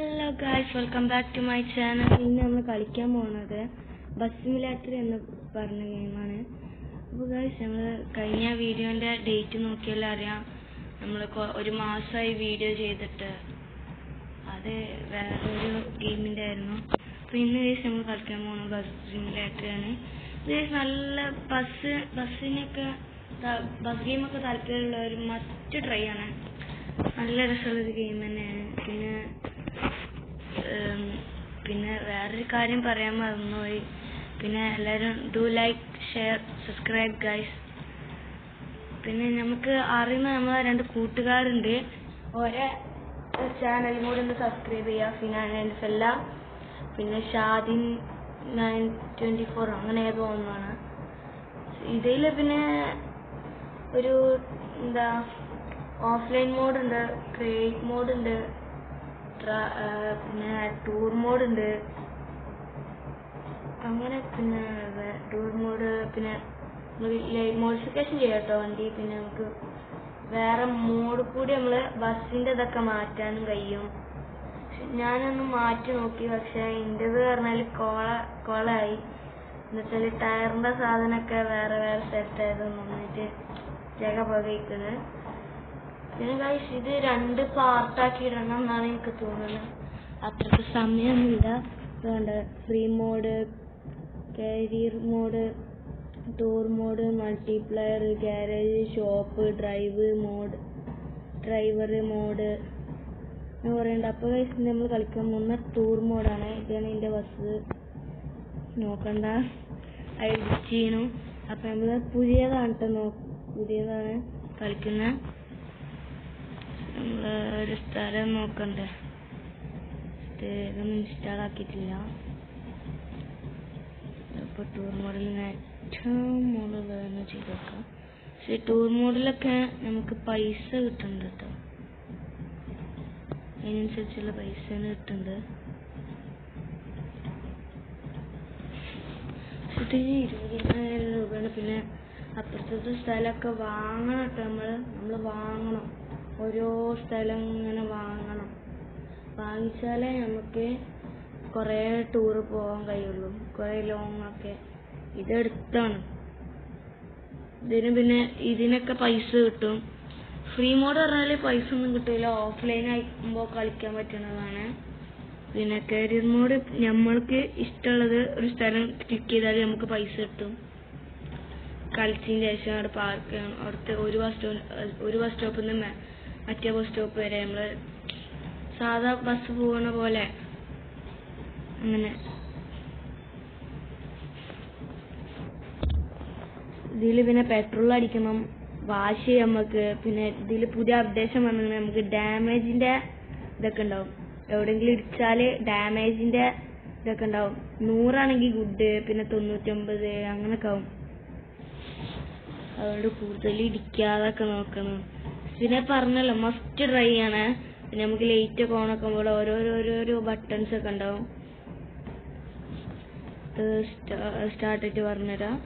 Hello guys, welcome back to my channel. ഇന്ന് നമ്മൾ കളിക്കാൻ പോകുന്നത് ബസ് സിമുലേറ്റർ എന്ന് പറഞ്ഞ ഗെയിമാണ്. അപ്പോൾ ഗായ്സ്, നമ്മൾ കഴിഞ്ഞ വീഡിയോൻ്റെ ഡേറ്റ് നോക്കിയാലും അറിയാം, നമ്മൾ ഒരു മാസമായി വീഡിയോ ചെയ്തിട്ട്. അത് വേറൊരു ഗെയിമിൻ്റെ ആയിരുന്നു. അപ്പോൾ ഇന്ന് ഗായ്സ് നമ്മൾ കളിക്കാൻ പോകുന്നത് ബസ് സിമുലേറ്ററാണ്. ഗായ്സ്, നല്ല ബസ് ഗെയിമൊക്കെ താല്പര്യമുള്ളവർ മസ്റ്റ് ട്രൈ ആണ്. നല്ല രസമുള്ളൊരു ഗെയിം തന്നെയാണ്. പിന്നെ വേറൊരു കാര്യം പറയാൻ മറന്നുപോയി. പിന്നെ എല്ലാവരും do like, share, subscribe guys. പിന്നെ നമുക്ക് അറിയുന്ന നമ്മളെ 2 കൂട്ടുകാരുണ്ട്. ഓരോ ചാനലും കൂടി ഒന്ന് സബ്സ്ക്രൈബ് ചെയ്യുക. ഫിനാൻ ആൻഡ് ഫെല്ല, പിന്നെ ഷാദിൻ 924 അങ്ങനെ ഏതോ ഒന്നാണ്. ഇതിൽ പിന്നെ ഒരു ഓഫ്ലൈൻ മോഡ് ഉണ്ട്, ക്രിയേറ്റ് മോഡ് ഉണ്ട്, പിന്നെ ടൂർ മോഡ് ഉണ്ട്. അങ്ങനെ പിന്നെ ടൂർ മോഡ്, പിന്നെ മോഡിഫിക്കേഷൻ ചെയ്യാം കേട്ടോ വണ്ടി. പിന്നെ നമുക്ക് വേറെ മോഡ് കൂടി നമ്മൾ ബസ്സിൻ്റെ ഇതൊക്കെ മാറ്റാനും കഴിയും. ഞാനൊന്ന് മാറ്റി നോക്കി, പക്ഷെ എൻ്റെത് പറഞ്ഞാൽ കോളായി. എന്നുവെച്ചാൽ ടയറിൻ്റെ സാധനമൊക്കെ വേറെ സ്ഥലത്തായതൊന്നും വന്നിട്ട് ജഗ പകയ്ക്കുന്നത്. പിന്നെ ഗൈസ്, ഇത് 2 പാർട്ടാക്കി ഇടണം എന്നാണ് എനിക്ക് തോന്നുന്നത്. അത്രയ്ക്ക് സമയമൊന്നുമില്ല. വേണ്ട free mode, career mode, tour mode, multiplayer, garage, shop, driver mode എന്ന് പറയുന്നുണ്ട്. അപ്പോൾ ഗൈസ്, നമ്മൾ കളിക്കാൻ പോകുന്ന ടൂർ മോഡാണ്. ഇതാണ് എൻ്റെ ബസ്. നോക്കണ്ട, എഡിറ്റ് ചെയ്യണം. അപ്പം നമ്മൾ പുതിയതാണ് കളിക്കുന്നത്. നമ്മൾ ഒരു സ്ഥലം നോക്കണ്ടേ, ഇതൊന്നും ഇൻസ്റ്റാൾ ആക്കിയിട്ടില്ല. ഇപ്പോൾ ടൂർ മോഡിൽ ഏറ്റവും മോഡൽ ചെയ്ത് വെക്കാം. പക്ഷേ ടൂർ മോഡിലൊക്കെ നമുക്ക് പൈസ കിട്ടുന്നുണ്ട് കേട്ടോ. അതിനനുസരിച്ചുള്ള പൈസ കിട്ടുന്നുണ്ട്. ഇതിന് 20,000 രൂപയാണ്. പിന്നെ അപ്പുറത്തെ സ്ഥലമൊക്കെ വാങ്ങണം കേട്ടോ. നമ്മൾ വാങ്ങണം. ഓരോ സ്ഥലം ഇങ്ങനെ വാങ്ങിച്ചാലേ നമുക്ക് കുറേ ടൂറ് പോകാൻ കഴിയുള്ളൂ, കുറേ ലോങ് ഒക്കെ. ഇതെടുത്താണ്. പിന്നെ ഇതിനൊക്കെ പൈസ കിട്ടും. ഫ്രീ മോഡ് പറഞ്ഞാൽ പൈസ ഒന്നും കിട്ടില്ല, ഓഫ്ലൈൻ ആകുമ്പോൾ കളിക്കാൻ പറ്റുന്നതാണ്. പിന്നെ കരിയർ മോഡ്, നമ്മൾക്ക് ഇഷ്ടമുള്ളത് ഒരു സ്ഥലം ക്ലിക്ക് ചെയ്താൽ നമുക്ക് പൈസ കിട്ടും. കളിച്ചതിന് ശേഷം അവിടെ പാർക്ക് ചെയ്യണം. അവിടുത്തെ ഒരു ബസ് സ്റ്റോപ്പിൽ നിന്ന് മറ്റേ ബസ് സ്റ്റോപ്പ് വരെ നമ്മൾ സാധാ ബസ് പോകുന്ന പോലെ അങ്ങനെ. ഇതിൽ പിന്നെ പെട്രോൾ അടിക്കണം, വാഷ് ചെയ്യാം നമുക്ക്. പിന്നെ ഇതിൽ പുതിയ അപ്ഡേഷൻ വന്നത് നമുക്ക് ഡാമേജിൻ്റെ ഇതൊക്കെ ഉണ്ടാവും. എവിടെയെങ്കിലും ഇടിച്ചാൽ ഡാമേജിൻ്റെ ഇതൊക്കെ ഉണ്ടാവും. 100 ആണെങ്കിൽ ഗുഡ്, പിന്നെ 99 അങ്ങനെയൊക്കെ ആവും. അതുകൊണ്ട് കൂടുതൽ ഇടിക്കാതൊക്കെ നോക്കണം. പിന്നെ പറഞ്ഞല്ലോ, മസ്റ്റ് ട്രൈ ആണ്. പിന്നെ നമുക്ക് ലൈറ്റ് ഒക്കെ ഓണാക്കുമ്പോൾ ഓരോരോ ബട്ടൺസ് ഒക്കെ ഉണ്ടാവും. സ്റ്റാർട്ടായിട്ട് പറഞ്ഞുതരാം.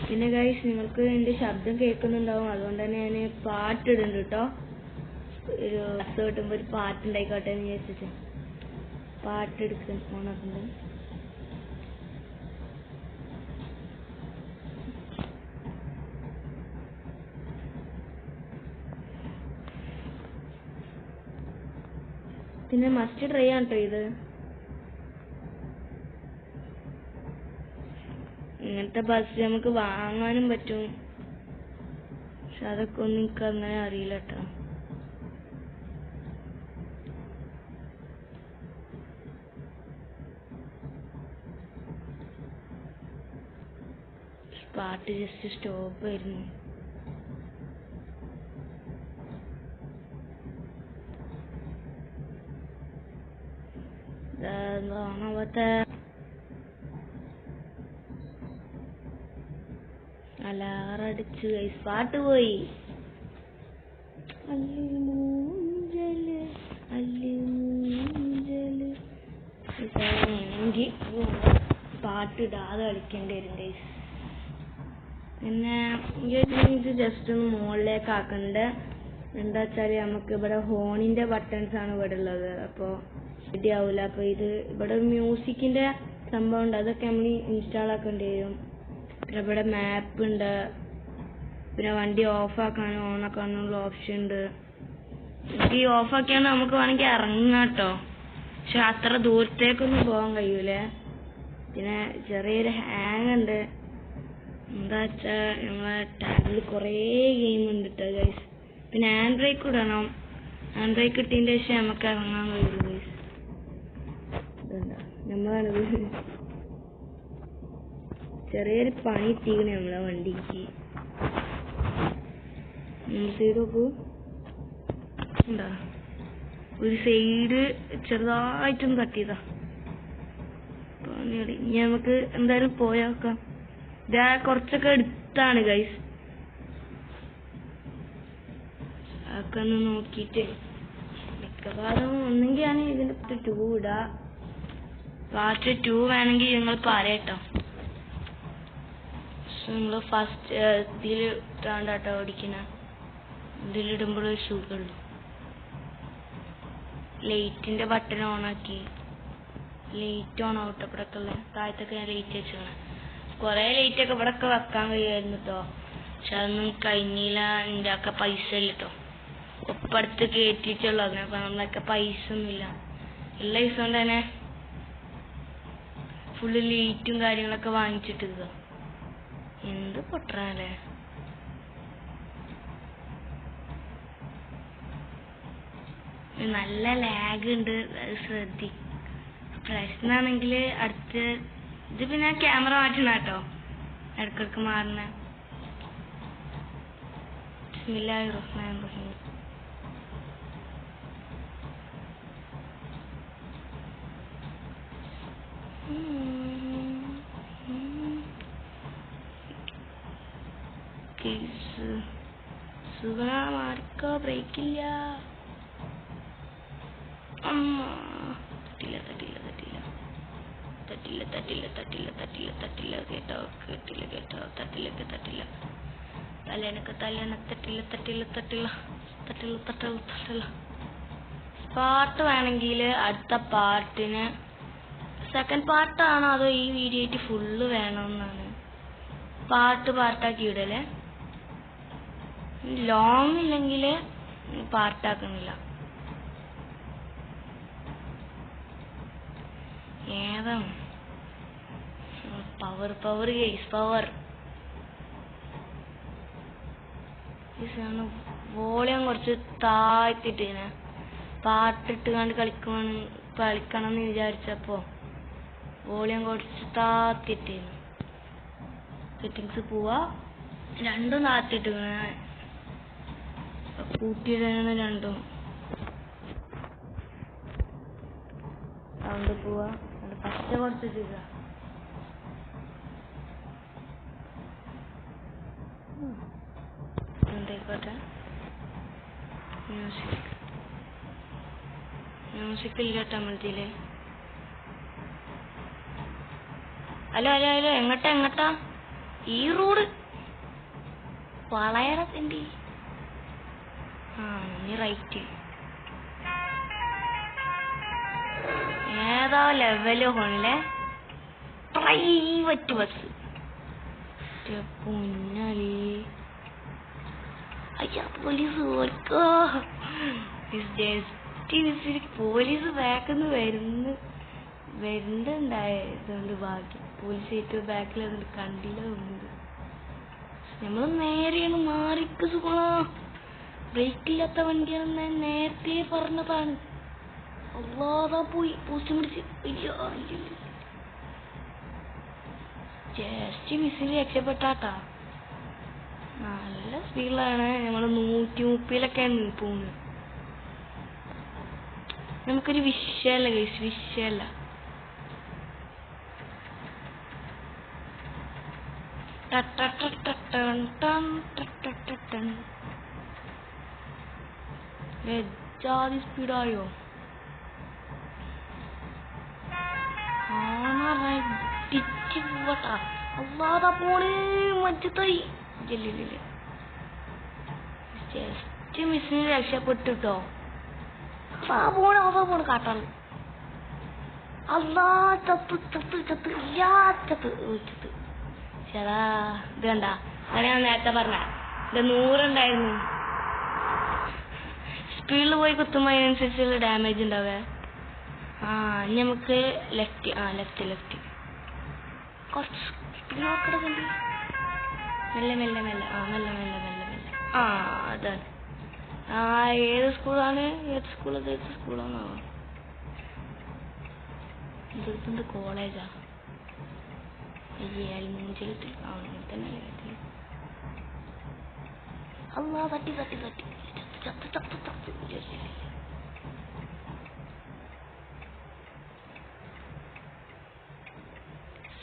പിന്നെ ഗൈസ്, നിങ്ങൾക്ക് എൻ്റെ ശബ്ദം കേൾക്കുന്നുണ്ടാവും, അതുകൊണ്ട് തന്നെ ഞാൻ പാട്ടിടുന്നുണ്ട് കേട്ടോ. ഒരു ബസ് കിട്ടുമ്പോൾ ഒരു പാട്ടുണ്ടായിക്കോട്ടെ എന്ന് വിചാരിച്ചിട്ട് ഓണാക്കുന്നുണ്ട്. പിന്നെ മസ്റ്റ് ട്രൈ ആണ് കേട്ടോ ഇത്. ഇങ്ങനത്തെ ബസ് നമുക്ക് വാങ്ങാനും പറ്റും, പക്ഷെ അതൊക്കെ ഒന്നും എനിക്ക് അങ്ങനെ അറിയില്ല കേട്ടോ. പാട്ട് ജസ്റ്റ് സ്റ്റോപ്പ് ആയിരുന്നു. അലാറടിച്ചു ഗൈസ്, പാട്ട് പോയി. എനിക്ക് പാട്ടിടാതെ കളിക്കേണ്ടി വരും ഗൈസ്. പിന്നെ ഇത് ജസ്റ്റ് ഒന്ന് മുകളിലേക്ക് ആക്കുന്നുണ്ട്. എന്താ വെച്ചാൽ നമുക്ക് ഇവിടെ ഹോണിന്റെ ബട്ടൺസ് ആണ് ഇവിടെ ഉള്ളത്. അപ്പോൾ ശരിയാവില്ല. അപ്പോൾ ഇത് ഇവിടെ മ്യൂസിക്കിന്റെ സംഭവം ഉണ്ട്, അതൊക്കെ നമ്മൾ ഇൻസ്റ്റാൾ ആക്കേണ്ടി വരും. പിന്നെ ഇവിടെ മാപ്പ് ഉണ്ട്, പിന്നെ വണ്ടി ഓഫ് ആക്കാനും ഓൺ ആക്കാനുള്ള ഓപ്ഷൻ ഉണ്ട്. ഈ ഓഫ് ആക്കിയാൽ നമുക്ക് വേണമെങ്കിൽ ഇറങ്ങാം കേട്ടോ, പക്ഷെ അത്ര ദൂരത്തേക്കൊന്നും പോകാൻ കഴിയൂലേ. പിന്നെ ചെറിയൊരു ഹാങ് ഉണ്ട്. എന്താ വെച്ചാൽ നമ്മളെ ടാബിൽ കുറേ ഗെയിം ഉണ്ട് കേട്ടോ ഗൈസ്. പിന്നെ ഹാൻഡ് ബ്രേക്ക് ഇടണം. ഹാൻഡ് ബ്രേക്ക് ഇട്ടതിൻ്റെ ശേഷം നമുക്ക് ഇറങ്ങാൻ കഴിയുള്ളൂ ഗൈസ്. നമ്മളാണിത് ചെറിയൊരു പണി ഇട്ടിരിക്കണേ നമ്മളെ വണ്ടിക്ക്. സൈഡ് നോക്കൂ, എന്താ ഒരു സൈഡ് ചെറുതായിട്ടൊന്ന് തട്ടിയതാ. ഇനി നമുക്ക് എന്തായാലും പോയാക്കാം. ഇതാ കുറച്ചൊക്കെ എടുത്താണ് ഗൈസ്, അതൊക്കെ ഒന്ന് നോക്കിയിട്ട് മിക്കവാറും ഒന്നെങ്കിൽ ആണ് ഇതിൻ്റെ പാർട്ട് 2 ഇടാ. പാർട്ട് 2 വേണമെങ്കിൽ നിങ്ങൾ പറയട്ടോ. നിങ്ങൾ ഫസ്റ്റ് ഇതിൽ ഇട്ടാണ്ടാട്ടോ ഓടിക്കണ, ഇതിലിടുമ്പോഴൊരു സുഖമുള്ളൂ. ലൈറ്റിൻ്റെ ബട്ടൺ ഓണാക്കി, ലൈറ്റ് ഓൺ ആവട്ടെ. ഇവിടെയൊക്കെ ഉള്ള താഴത്തൊക്കെ ഞാൻ ലൈറ്റ് വെച്ചാണ്. കുറേ ലൈറ്റൊക്കെ ഇവിടെയൊക്കെ വെക്കാൻ കഴിയുമായിരുന്നു കേട്ടോ, പക്ഷെ അതൊന്നും കഴിഞ്ഞില്ല. എൻ്റെ ഒക്കെ പൈസ ഇല്ല കേട്ടോ, ഒപ്പടുത്ത് കയറ്റിയിട്ടുള്ളത്. അപ്പം നമ്മളൊക്കെ പൈസ ഒന്നുമില്ല. ഉള്ള പൈസ കൊണ്ട് തന്നെ ഫുള്ള് ലൈറ്റും കാര്യങ്ങളൊക്കെ വാങ്ങിച്ചിട്ട് എന്ത് പൊട്ടറല്ലേ. നല്ല ലാഗ് ഉണ്ട്, അത് ശ്രദ്ധിക്കും. പ്രശ്നമാണെങ്കിൽ അടുത്ത് ഇത് പിന്നെ ക്യാമറ മാറ്റണം കേട്ടോ, ഇടക്കിടക്ക് മാറണ. ബിസ്മില്ലാഹിർറഹ്മാനിർറഹീം. മാറിക്കോ, ബ്രേക്കില്ല. തട്ടില്ല തട്ടില്ല തട്ടില്ല തട്ടില്ല തട്ടില്ല തട്ടില്ല തട്ടില്ല തട്ടില്ല കേട്ടോ, കേട്ടില്ല കേട്ടോ, തട്ടില്ലൊക്കെ തട്ടില്ല. തലേനൊക്കെ തലേന തട്ടില്ല തട്ടില്ല തട്ടില്ല തട്ടില്ല തട്ടില്ല തട്ടില്ല. പാർട്ട് വേണമെങ്കിൽ അടുത്ത പാർട്ടിന് സെക്കൻഡ് പാർട്ടാണോ അതോ ഈ വീഡിയോ ആയിട്ട് ഫുള്ള് വേണമെന്നാണ്. പാർട്ടാക്കി വിടല്ലേ, ലോങ് ഇല്ലെങ്കിൽ പാർട്ടാക്കണില്ല. ഏതാണ് പവർ ഗൈസ്, പവർ വോളിയം കുറച്ച് താഴ്ത്തിട്ട് പാട്ടിട്ട് കണ്ട് കളിക്കണം എന്ന് വിചാരിച്ചപ്പോ വോളിയം കുറച്ച് താത്തിട്ട് സെറ്റിങ്സ് പോവാ. രണ്ടും താത്തിട്ട് കൂട്ടിയിടാണ് രണ്ടും. സൗണ്ട് പോവാ, പച്ച കുറച്ചിട്ടില്ല. എന്തായിക്കോട്ടെ. മ്യൂസിക് ഇല്ലട്ടോ നമ്മളിതില്. ഹലോ ഹലോ ഹലോ, എങ്ങട്ടാ ഈ റോഡ് വളയടത്തിൻ്റെ നീ റൈറ്റ്. ഏതാ ലെവല് ഹോണിലെ പ്രൈവറ്റ് ബസ്. പൊന്നാലി അയ്യാ, പോലീസ് ഓർക്കോ. പോലീസ് ബാക്കിന്ന് വരുന്നുണ്ടായതുകൊണ്ട് ഭാഗ്യം. പോലീസ് ഏറ്റവും ബാക്കിൽ അതിൽ കണ്ടില്ല തോന്നുന്നത്. നമ്മൾ നേരെയാണ് മാറിക്ക് സുഖ. ബ്രേക്കില്ലാത്ത വണ്ടിയാണ്, ഞാൻ നേരത്തെ പറഞ്ഞതാണ്. അല്ലാതെ പോയി പോസ്റ്റ് പിടിച്ച് ജസ്റ്റ് മിസ്സിൽ രക്ഷപ്പെട്ടാട്ടാ. നല്ല സ്പീഡിലാണ്, നമ്മൾ 130-ലൊക്കെയാണ് പോകുന്നത്. നമുക്കൊരു വിഷയമല്ല ഗൈസ്, വിഷയമല്ല. ജാതി സ്പീഡായോ. അല്ലാതെ പോണേ മറ്റത്തായി. ജസ്റ്റ് ഒറ്റ മിസ്സിന് രക്ഷപ്പെട്ടിട്ടോ. പോണ കാട്ടാണ്. അല്ലാ ചത്ത് ചേടാ. ഇത് കണ്ട, അങ്ങനെ ഞാൻ നേരത്തെ പറഞ്ഞ ഇത് 100 ഉണ്ടായിരുന്നു. സ്പീഡിൽ പോയി കുത്തുമ്പോ അതിനനുസരിച്ചുള്ള ഡാമേജ് ഉണ്ടാവേ. ഇനി നമുക്ക് ലെഫ്റ്റ് കുറച്ച് സ്പീഡ് നോക്കണുണ്ട്. മെല്ലെ അതാണ്. ഏത് സ്കൂളാണ്? സ്കൂളാണോ? ഇതെടുത്തുണ്ട് കോളേജാ. അൽമൂഞ്ചിലത്ത് അങ്ങനെ തന്നെ. അല്ലാ തട്ടി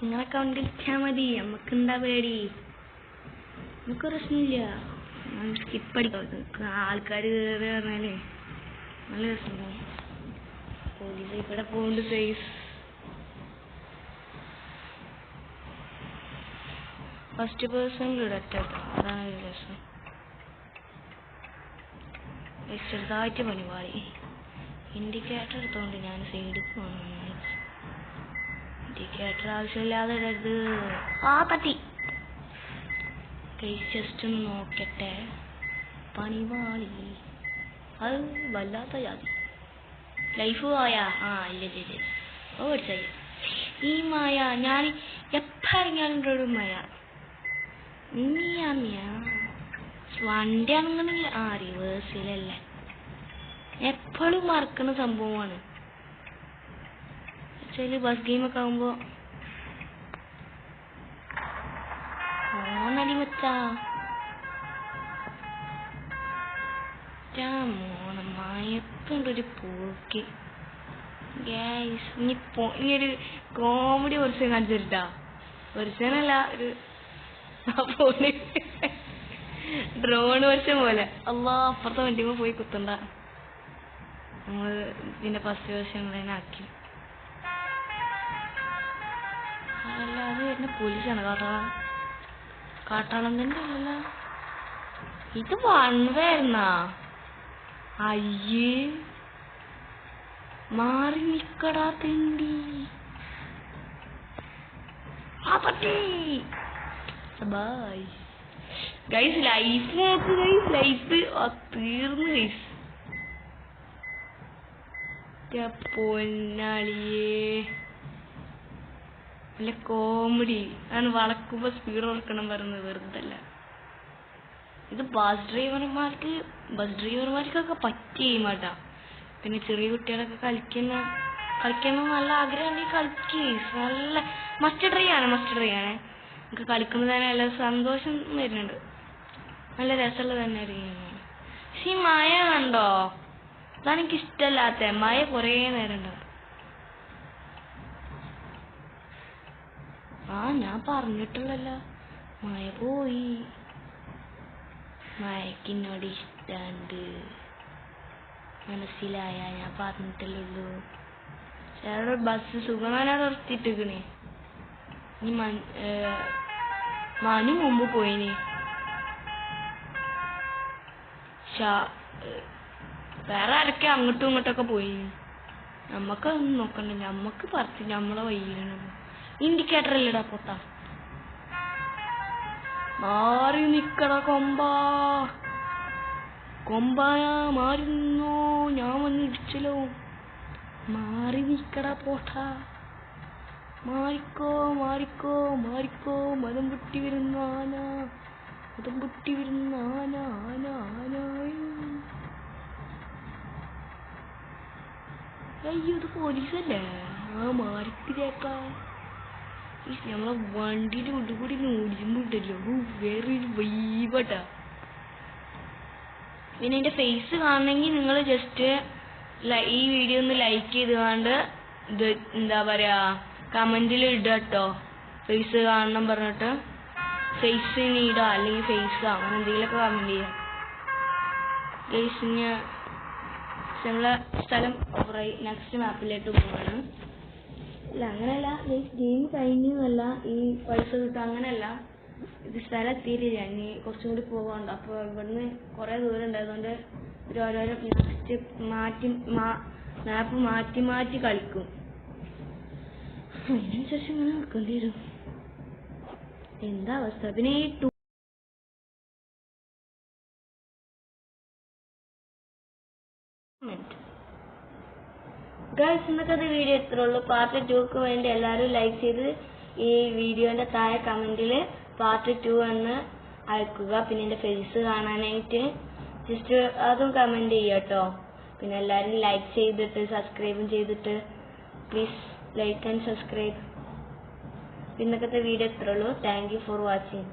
നിങ്ങളൊക്കെ കണ്ടിരിച്ചാ മതി. നമുക്കെന്താ പേടി? നമുക്ക് പ്രശ്നമില്ല. സ്കിപ്പടിക്കാം. ആൾക്കാർ കയറി പറഞ്ഞാലേ നല്ല രസമുണ്ടാവും. പോലീസ് ഇവിടെ പോകുന്നുണ്ട്. സൈസ് ഫസ്റ്റ് പേഴ്സണിൽ ഇടട്ടോ. അതാണ് ഒരു രസം. ചെറുതായിട്ട് പണിപാടി. ഇൻഡിക്കേറ്റർ എടുത്തോണ്ട് ഞാൻ സൈഡിൽ പോകണം. ഇൻഡിക്കേറ്റർ ആവശ്യമില്ലാതെ ഇടരുത്. തട്ടി ജസ്റ്റ് ഒന്ന് നോക്കട്ടെ. പണിപാടി അത് വല്ലാത്ത ജാതി. ലൈഫ് പോയാ? ഇല്ല. ഓടിച്ചായി ഈ മായ. ഞാൻ എപ്പ ഇറങ്ങിയാലും മായ. വണ്ടി അങ്ങനെയില്ല. റിവേഴ്സിലല്ലേ. എപ്പോഴും മറക്കുന്ന സംഭവമാണ്. ബസ് ഗെയിമൊക്കെ ആകുമ്പോ ഓണടി മച്ചാ. മയത്തുണ്ടൊരു പോക്ക്. ഇനിയൊരു കോമഡി ഒറിജിനൽ കാണിച്ചിട്ടാ. ഒറിജിനല്ല, ഒരു ഡ്രോൺ വർഷം പോലെ. അപ്പുറത്തെ വണ്ടിമ്മ പോയി കുത്തണ്ട. നമ്മൾ ഇതിന്റെ ഫസ്റ്റ് വേർഷൻ ആക്കി. അല്ലാതെ വരുന്ന പോലീസാണ്. കാട്ടാളം തന്നെ അല്ലല്ലോ. ഇത് വന്നതായിരുന്നാ? അയ്യേ മാറി നിക്കടാ തെണ്ടി. ഗൈസ് ലൈഫ് നോക്ക്. ലൈഫ് തീർന്നു ഗൈസ്. പൊന്നാളിയേ നല്ല കോമഡി ആണ്. വളക്കുമ്പോ സ്പീഡ് കൊടുക്കണം പറയുന്നത് വെറുതല്ല. ഇത് ബസ് ഡ്രൈവർമാർക്കൊക്കെ പറ്റിയ ഗെയിമാട്ടാ. പിന്നെ ചെറിയ കുട്ടികളൊക്കെ കളിക്കുന്ന നല്ല ആഗ്രഹമുണ്ടെങ്കിൽ കളിക്കേ. നല്ല മസ്റ്റ് ട്രൈ ആണ്. നമുക്ക് കളിക്കുമ്പോൾ തന്നെ നല്ല സന്തോഷം വരുന്നുണ്ട്. നല്ല രസമുള്ള തന്നെ ഒരു ഗെയിമാണ്. പക്ഷെ ഈ മഴ കണ്ടോ? അതാണ് എനിക്ക് ഇഷ്ടമല്ലാത്ത. മഴ കുറേ നേരം ഉണ്ടാവും. ഞാൻ പറഞ്ഞിട്ടുള്ളല്ലോ മഴ പോയി. മഴക്കിന്നോട് ഇഷ്ടമുണ്ട്. മനസ്സിലായ? ഞാൻ പറഞ്ഞിട്ടല്ലുള്ളൂ. ചില ബസ് സുഖമാനാ നിർത്തിയിട്ടിക്കണേ. ഇനി മനു മുമ്പ് പോയിന്. വേറെ ആരൊക്കെ അങ്ങോട്ടും ഇങ്ങോട്ടൊക്കെ പോയി. നമ്മക്കൊന്നും നോക്കണ്ട. നമ്മക്ക് പറത്തി നമ്മളെ വയ്യാണ്. ഇൻഡിക്കേറ്റർ അല്ലടാ പൊട്ടാ. മാറി നിക്കട കൊമ്പായാ. മാറി നിന്നോ, ഞാൻ വന്നിടിച്ചല്ലോ. മാറി നിക്കട പോട്ടാ. മാറിക്കോ. മതം പൊട്ടി വരുന്ന ആന. അയ്യോ ഇത് പോലീസല്ലേ? മാറിക്കിതേക്കാ. നമ്മളെ വണ്ടിയുടെ ഉള്ളിൽ ഓടിച്ചുമ്പോണ്ടല്ലോ വേറൊരു വൈബാട്ടാ. പിന്നെ എന്റെ ഫേസ് കാണണമെങ്കിൽ നിങ്ങൾ ജസ്റ്റ് ഈ വീഡിയോ ഒന്ന് ലൈക്ക് ചെയ്തുകൊണ്ട് ഇത് എന്താ പറയാ കമന്റിൽ ഇടട്ടോ. ഫേസ് കാണണം പറഞ്ഞിട്ട് ഫേസ് ഇടാ, അല്ലെങ്കിൽ ഫേസ് അങ്ങനെ എന്തെങ്കിലുമൊക്കെ കമന്റ് ചെയ്യാം. ഫേസിന് നമ്മളെ സ്ഥലം നെക്സ്റ്റ് മാപ്പിലേക്ക് പോവാണ്. അല്ല അങ്ങനെയല്ല, ഗെയിം കഴിഞ്ഞല്ല, ഈ പൈസ കിട്ടുക അങ്ങനെയല്ല. ഇത് സ്ഥലം എത്തിയിട്ടില്ല, ഇനി കുറച്ചും കൂടി പോകാനുണ്ട്. അപ്പോൾ ഇവിടുന്ന് കുറേ ദൂരം ഉണ്ട്, അതുകൊണ്ട് ഓരോരോ മാപ്പ് മാറ്റി മാറ്റി കളിക്കും. അതിനനുസരിച്ച് ഇങ്ങനെ നിൽക്കേണ്ടി വരും. എന്താ അവസ്ഥ? പിന്നെ ഈ ഗൈസ്, ഇന്നത്തെ വീഡിയോ ഇത്രേ ഉള്ളൂ. പാർട്ട് 2ക്ക് വേണ്ടി എല്ലാവരും ലൈക്ക് ചെയ്ത് ഈ വീഡിയോന്റെ താഴെ കമന്റിൽ പാർട്ട് 2 എന്ന് അയക്കുക. പിന്നെ എൻ്റെ ഫേസ് കാണാനായിട്ട് ജസ്റ്റ് അതും കമന്റ് ചെയ്യാട്ടോ. പിന്നെ എല്ലാവരും ലൈക്ക് ചെയ്തിട്ട് സബ്സ്ക്രൈബും ചെയ്തിട്ട് പ്ലീസ് ലൈക്ക് ആൻഡ് സബ്സ്ക്രൈബ്. ഇന്നത്തെ വീഡിയോ ഇത്രേ ഉള്ളൂ. Thank you for watching.